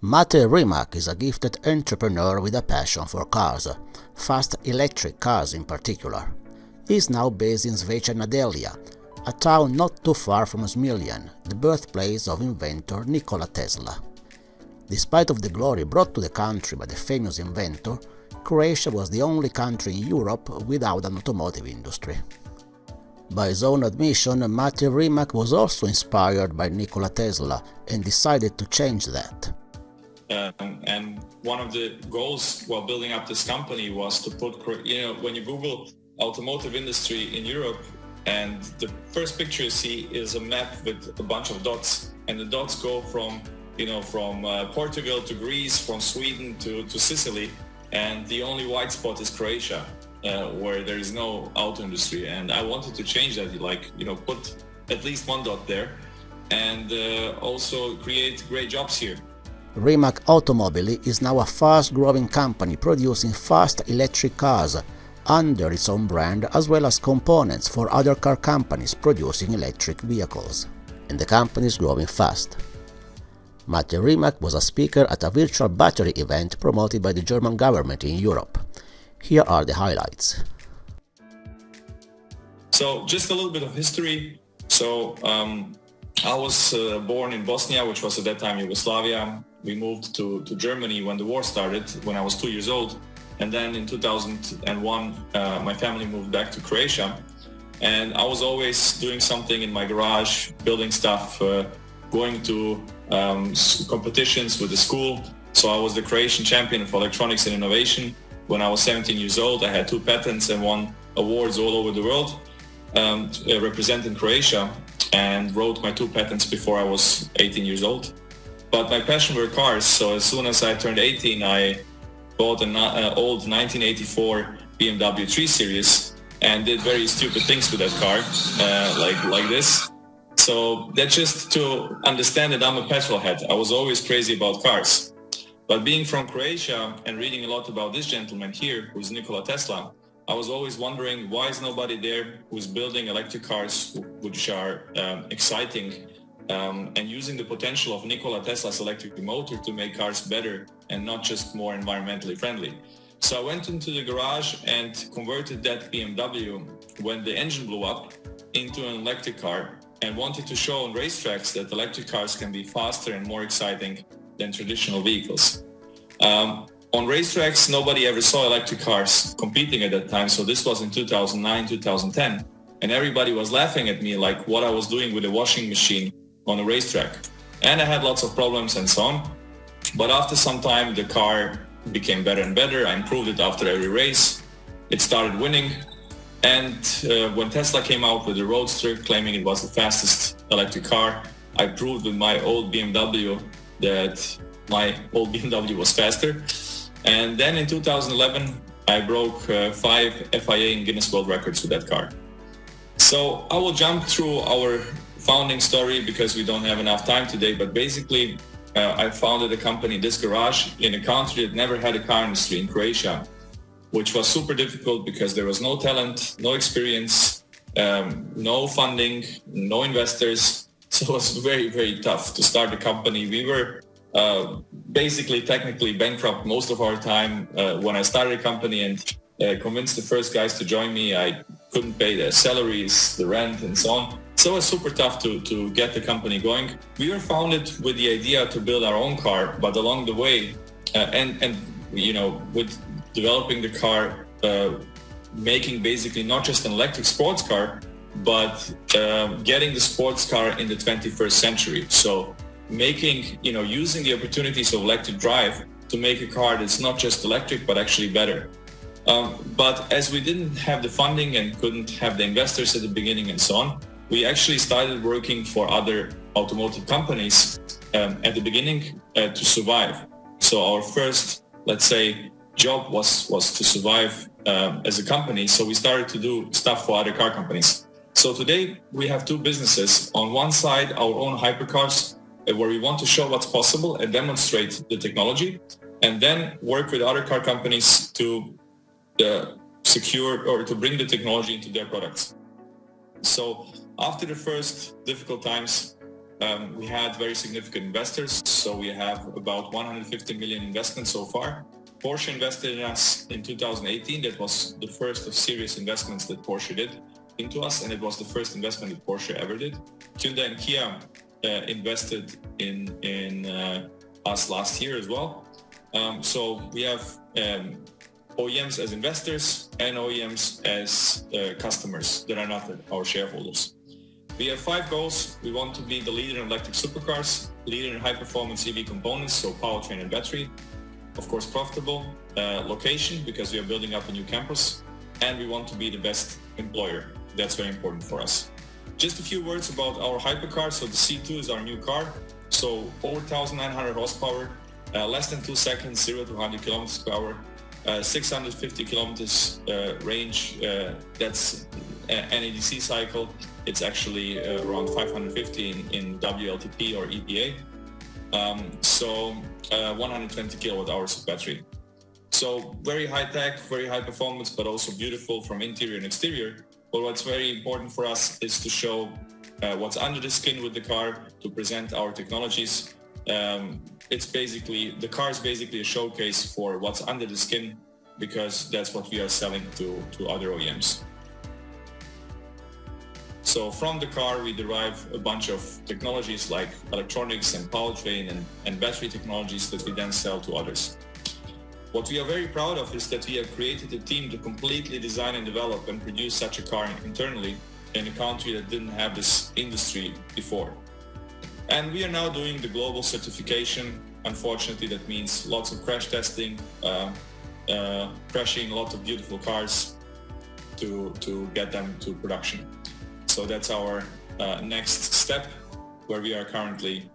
Mate Rimac is a gifted entrepreneur with a passion for cars, fast electric cars in particular. He is now based in Sveča nad Delija, a town not too far from Smiljan, the birthplace of inventor Nikola Tesla. Despite of the glory brought to the country by the famous inventor, Croatia was the only country in Europe without an automotive industry. By his own admission, Mate Rimac was also inspired by Nikola Tesla and decided to change that. And one of the goals while building up this company was to put, when you Google automotive industry in Europe, and the first picture you see is a map with a bunch of dots, and the dots go from Portugal to Greece, from Sweden to Sicily, and the only white spot is Croatia, where there is no auto industry. And I wanted to change that, put at least one dot there, and also create great jobs here. Rimac Automobili is now a fast-growing company producing fast electric cars under its own brand, as well as components for other car companies producing electric vehicles. And the company is growing fast. Mate Rimac was a speaker at a virtual battery event promoted by the German government in Europe. Here are the highlights. So just a little bit of history. So I was born in Bosnia, which was at that time Yugoslavia. We moved to Germany when the war started, when I was 2 years old. And then in 2001, my family moved back to Croatia. And I was always doing something in my garage, building stuff, going to competitions with the school. So I was the Croatian champion of electronics and innovation. When I was 17 years old, I had 2 patents and won awards all over the world, representing Croatia, and wrote my 2 patents before I was 18 years old. But my passion were cars, so as soon as I turned 18, I bought an old 1984 BMW 3 Series and did very stupid things with that car, like this. So that's just to understand that I'm a petrol head. I was always crazy about cars. But being from Croatia and reading a lot about this gentleman here, who's Nikola Tesla, I was always wondering, why is nobody there who's building electric cars which are exciting, and using the potential of Nikola Tesla's electric motor to make cars better and not just more environmentally friendly. So I went into the garage and converted that BMW when the engine blew up into an electric car, and wanted to show on racetracks that electric cars can be faster and more exciting than traditional vehicles. On racetracks, nobody ever saw electric cars competing at that time, so this was in 2009, 2010, and everybody was laughing at me like what I was doing with a washing machine on a racetrack. And I had lots of problems and so on. But after some time, the car became better and better. I improved it after every race. It started winning. And when Tesla came out with the Roadster, claiming it was the fastest electric car, I proved with my old BMW that my old BMW was faster. And then in 2011, I broke 5 FIA and Guinness World Records with that car. So I will jump through our founding story because we don't have enough time today, but basically I founded a company, this garage, in a country that never had a car industry, in Croatia, which was super difficult because there was no talent, no experience, no funding, no investors. So it was very, very tough to start a company. We were basically technically bankrupt most of our time when I started a company, and convinced the first guys to join me. I couldn't pay their salaries, the rent, and so on. So it was super tough to get the company going. We were founded with the idea to build our own car, but along the way, with developing the car, making basically not just an electric sports car, but getting the sports car in the 21st century. So making, using the opportunities of electric drive to make a car that's not just electric, but actually better. But as we didn't have the funding and couldn't have the investors at the beginning and so on, we actually started working for other automotive companies at the beginning to survive. So our first, let's say, job was to survive as a company. So we started to do stuff for other car companies. So today we have 2 businesses. On one side, our own hypercars, where we want to show what's possible and demonstrate the technology, and then work with other car companies to secure or to bring the technology into their products. So after the first difficult times, we had very significant investors. So we have about 150 million investment so far. Porsche invested in us in 2018. That was the first of serious investments that Porsche did into us, and it was the first investment that Porsche ever did. Hyundai and Kia invested in us last year as well. So we have OEMs as investors and OEMs as customers that are not our shareholders. We have 5 goals. We want to be the leader in electric supercars, leader in high-performance EV components, so powertrain and battery. Of course, profitable, location, because we are building up a new campus, and we want to be the best employer. That's very important for us. Just a few words about our Hypercar. So the C2 is our new car. So over 1,900 horsepower, less than 2 seconds, 0 to 100 kilometers per hour, 650 kilometers range. That's NEDC cycle. It's actually around 550 in WLTP or EPA. 120 kilowatt hours of battery. So very high tech, very high performance, but also beautiful from interior and exterior. But what's very important for us is to show what's under the skin with the car, to present our technologies. The car is basically a showcase for what's under the skin, because that's what we are selling to other OEMs. So from the car, we derive a bunch of technologies like electronics and powertrain and battery technologies that we then sell to others. What we are very proud of is that we have created a team to completely design and develop and produce such a car internally in a country that didn't have this industry before. And we are now doing the global certification. Unfortunately, that means lots of crash testing, crashing lots of beautiful cars to get them to production. So that's our next step, where we are currently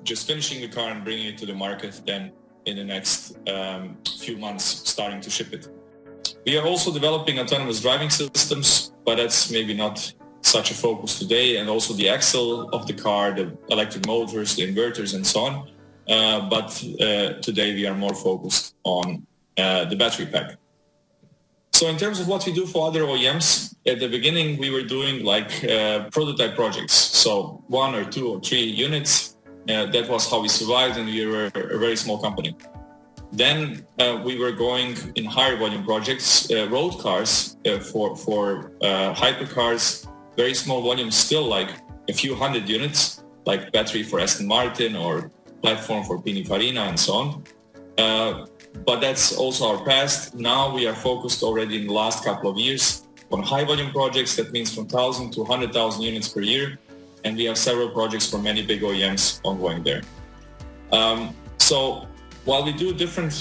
just finishing the car and bringing it to the market, then in the next few months starting to ship it. We are also developing autonomous driving systems, but that's maybe not such a focus today, and also the axle of the car, the electric motors, the inverters and so on. But today we are more focused on the battery pack. So in terms of what we do for other OEMs, at the beginning we were doing like prototype projects. So 1 or 2 or 3 units. That was how we survived, and we were a very small company. Then we were going in higher volume projects, road cars for hypercars, very small volumes, still like a few hundred units, like battery for Aston Martin or platform for Pininfarina and so on. But that's also our past. Now we are focused already in the last couple of years on high volume projects. That means from 1,000 to 100,000 units per year. And we have several projects for many big OEMs ongoing there. So while we do different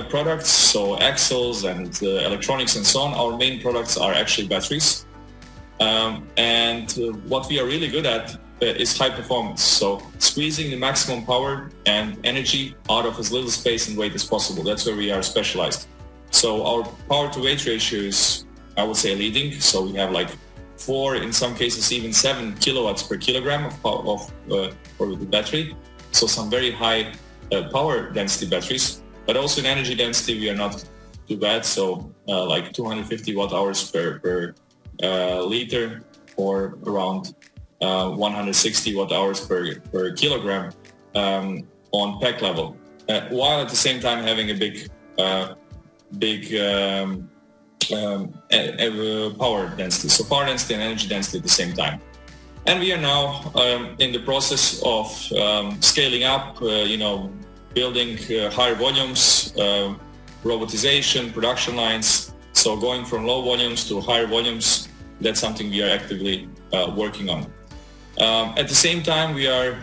products, so axles and electronics and so on, our main products are actually batteries. And what we are really good at is high performance. So squeezing the maximum power and energy out of as little space and weight as possible. That's where we are specialized. So our power to weight ratio is, I would say, leading. So we have like 4, in some cases even 7 kilowatts per kilogram of power for the battery. So some very high power density batteries, but also in energy density we are not too bad. So like 250 watt hours per liter, or around 160 watt hours per kilogram on pack level, while at the same time having a big power density. So power density and energy density at the same time. And we are now in the process of scaling up, building higher volumes, robotization, production lines. So going from low volumes to higher volumes, that's something we are actively working on. At the same time, we are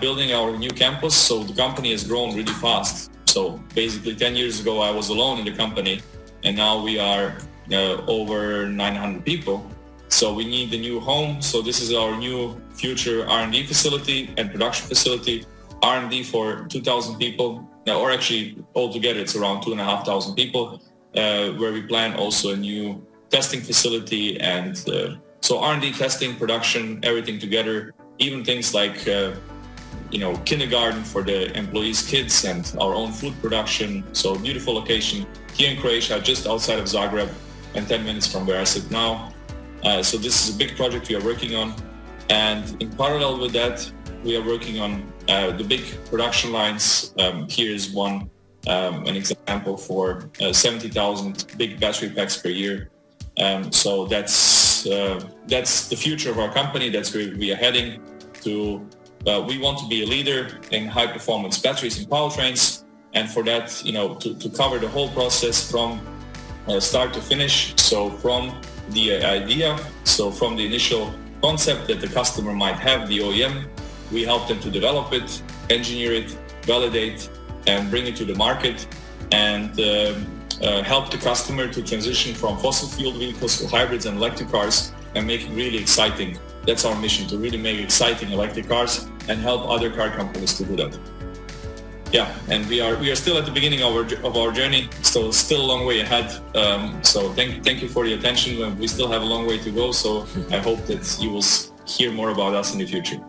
building our new campus. So the company has grown really fast. So basically 10 years ago, I was alone in the company, and now we are over 900 people. So we need a new home. So this is our new future R&D facility and production facility. R&D for 2,000 people, or actually altogether it's around 2,500 people, where we plan also a new testing facility. And so R&D, testing, production, everything together, even things like kindergarten for the employees' kids, and our own food production. So beautiful location here in Croatia, just outside of Zagreb and 10 minutes from where I sit now. So this is a big project we are working on. And in parallel with that, we are working on the big production lines. Here is one, an example for 70,000 big battery packs per year. So that's the future of our company. That's where we are heading to. We want to be a leader in high performance batteries and powertrains. And for that, to cover the whole process from start to finish. So from the idea, so from the initial concept that the customer might have, the OEM, we help them to develop it, engineer it, validate, and bring it to the market, and help the customer to transition from fossil fuel vehicles to hybrids and electric cars and make it really exciting. That's our mission, to really make exciting electric cars and help other car companies to do that. Yeah, and we are still at the beginning of our journey, so still a long way ahead. So thank you for the attention. We still have a long way to go, so I hope that you will hear more about us in the future.